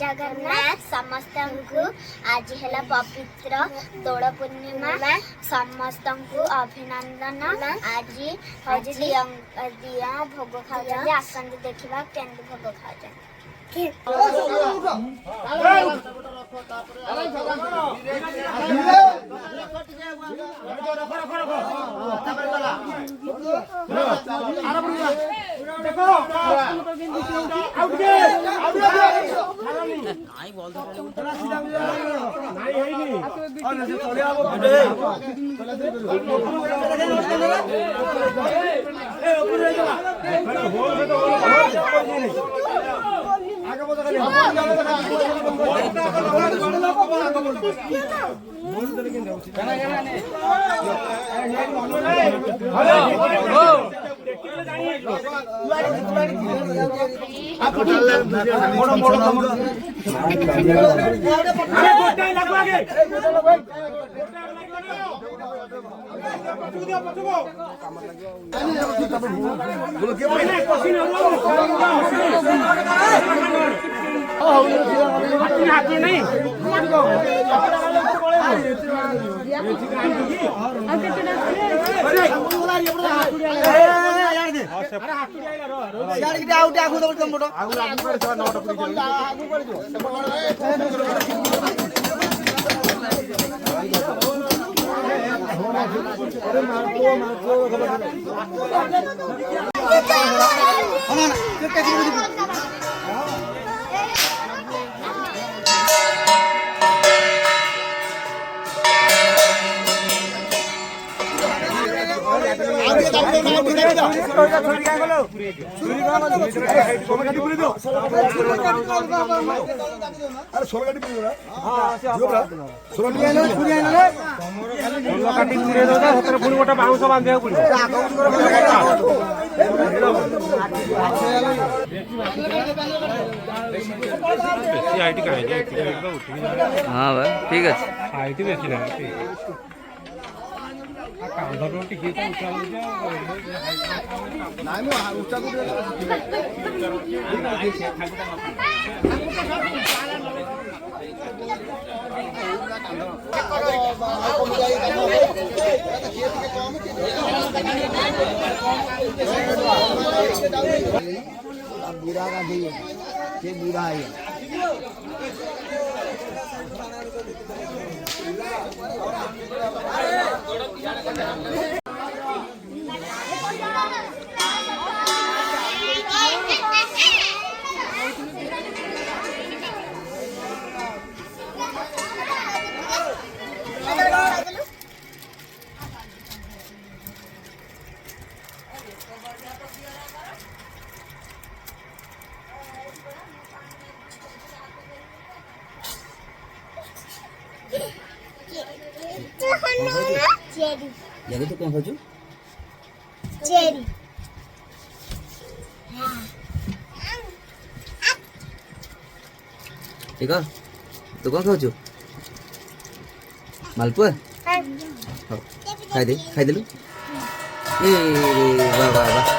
जगन्नाथ समस्त को आज है पवित्र दोल पूर्णिमा समस्त को अभिनंदन। आज हूँ दिया भोग खाऊ आसत देखा केन्द्र भोग खाऊ गोटे बाउंस बांधा हाँ भाई ठीक है हाइट बेसी ना कांधर टिके बुरा का दी ये बुरा है चेरी तो कौन खाचु चेरी ठीक है तो कौन खाचु मालपुआ खाई देलु ए वाह वाह वाह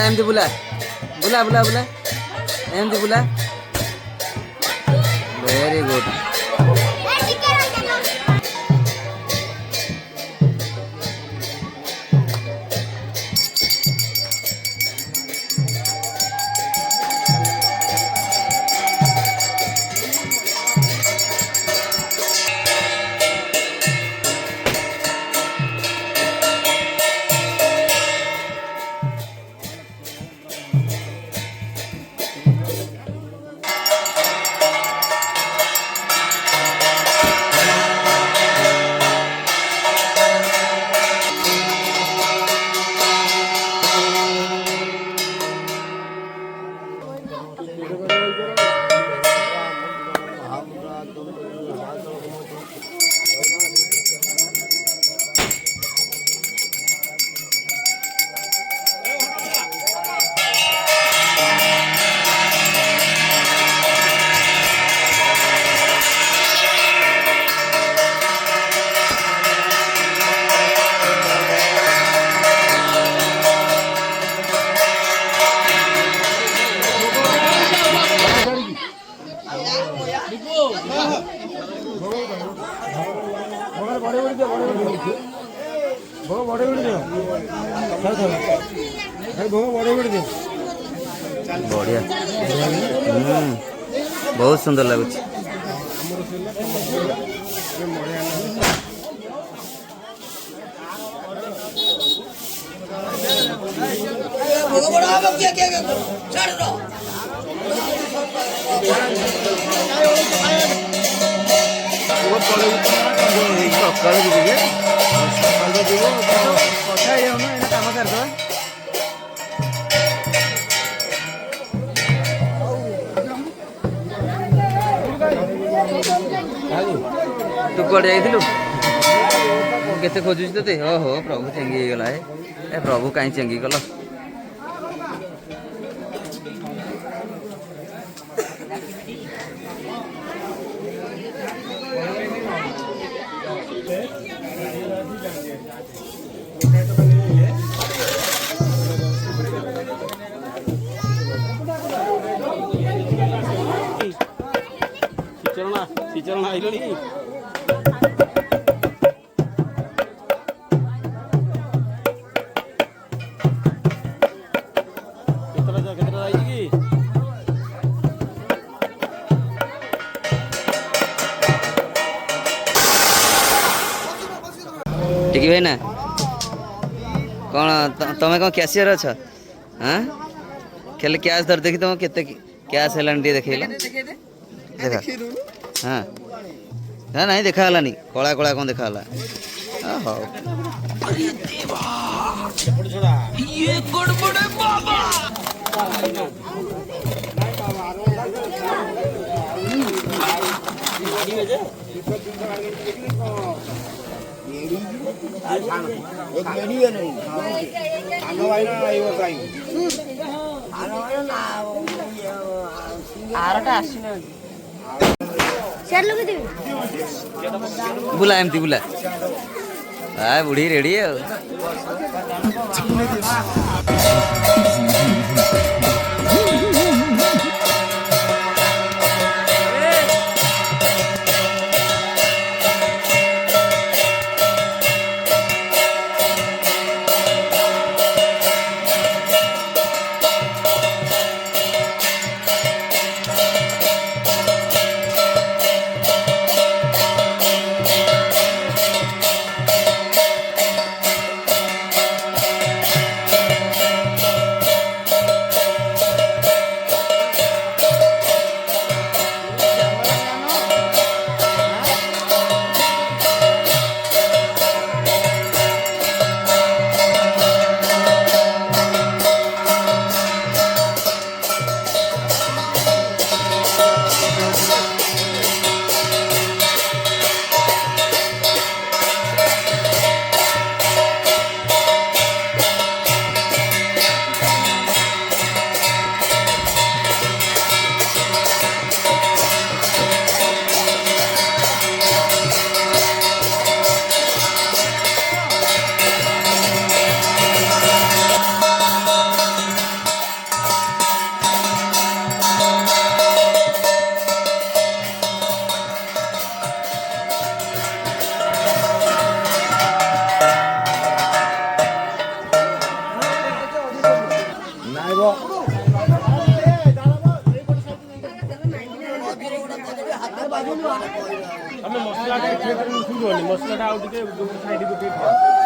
एमती बुला बुला बुला बुला एमती बुला वेरी गुड बढ़िया बहुत सुंदर लगुच तू कड़े जाइलु केते खोजुछ तते ओहो प्रभु चेंगी गला है ए प्रभु काई चेंगी गलो सिचरण आइलनी केतरा आइछि की टिकी भाई ना कौन तमें कौन कैशियर अच्छा हाँ खेले कैश धर देखी तुम केते कैश है देखिए देखा हाँ ना नहीं देखा हला नहीं कला कला कौन देखा हला हाँ ये गड़बड़े बाबा बुला एमती बुला आ बुढ़ी रेडी है ଆମେ ମସଲାଟା ଏଠି ମିଶିବନି ମସଲାଟା ଆଉ ଟିକେ ସାଇଡକୁ ଟିକେ